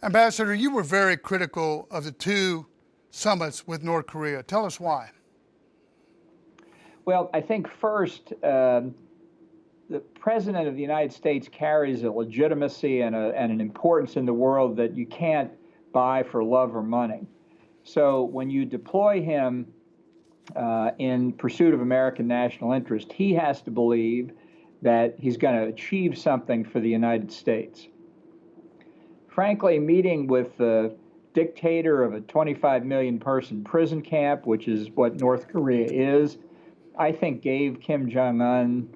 Ambassador, you were very critical of the two summits with North Korea. Tell us why. Well, I think first, the President of the United States carries a legitimacy and an importance in the world that you can't buy for love or money. So when you deploy him in pursuit of American national interest, he has to believe that he's going to achieve something for the United States. Frankly, meeting with the dictator of a 25 million person prison camp, which is what North Korea is, I think gave Kim Jong-un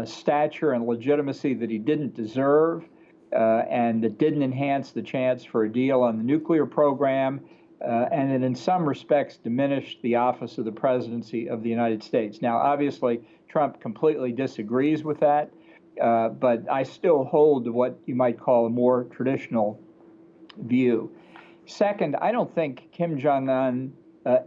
stature and legitimacy that he didn't deserve, and that didn't enhance the chance for a deal on the nuclear program, and that in some respects diminished the office of the presidency of the United States. Now, obviously, Trump completely disagrees with that, but I still hold to what you might call a more traditional view. Second, I don't think Kim Jong-un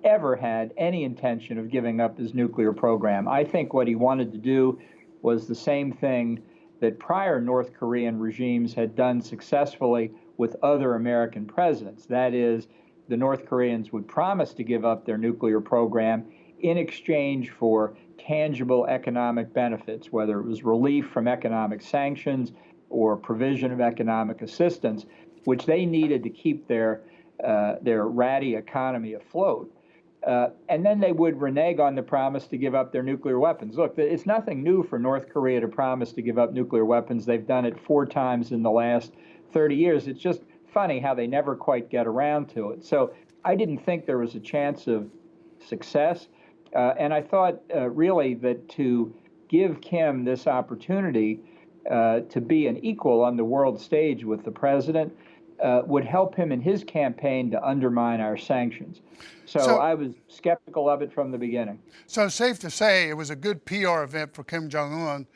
ever had any intention of giving up his nuclear program. I think what he wanted to do was the same thing that prior North Korean regimes had done successfully with other American presidents. That is, the North Koreans would promise to give up their nuclear program in exchange for tangible economic benefits, whether it was relief from economic sanctions or provision of economic assistance, which they needed to keep their ratty economy afloat. And then they would renege on the promise to give up their nuclear weapons. Look, it's nothing new for North Korea to promise to give up nuclear weapons. They've done it 4 times in the last 30 years. It's just funny how they never quite get around to it. So I didn't think there was a chance of success. And I thought really that to give Kim this opportunity to be an equal on the world stage with the president would help him in his campaign to undermine our sanctions. So I was skeptical of it from the beginning. So safe to say it was a good PR event for Kim Jong-un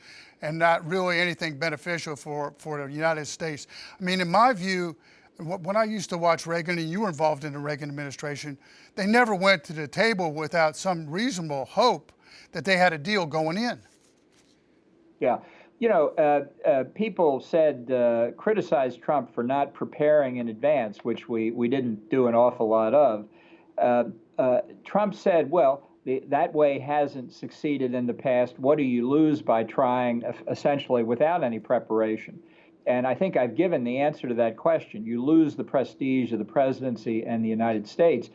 and not really anything beneficial for the United States. I mean, in my view, when I used to watch Reagan, and you were involved in the Reagan administration, they never went to the table without some reasonable hope that they had a deal going in. Yeah. You know, people said, criticized Trump for not preparing in advance, which we didn't do an awful lot of. Trump said, well, that way hasn't succeeded in the past. What do you lose by trying essentially without any preparation? And I think I've given the answer to that question. You lose the prestige of the presidency and the United States.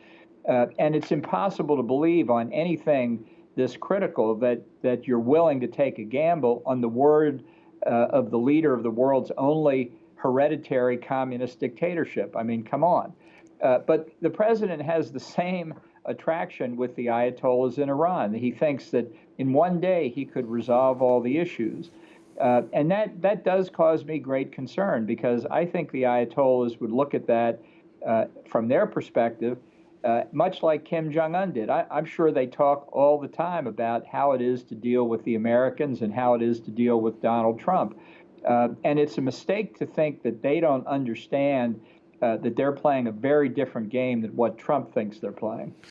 And it's impossible to believe on anything this critical that you're willing to take a gamble on the word of the leader of the world's only hereditary communist dictatorship. I mean, come on. But the president has the same attraction with the Ayatollahs in Iran. He thinks that in one day he could resolve all the issues. And that does cause me great concern, because I think the Ayatollahs would look at that from their perspective much like Kim Jong-un did. I'm sure they talk all the time about how it is to deal with the Americans and how it is to deal with Donald Trump. And it's a mistake to think that they don't understand that they're playing a very different game than what Trump thinks they're playing.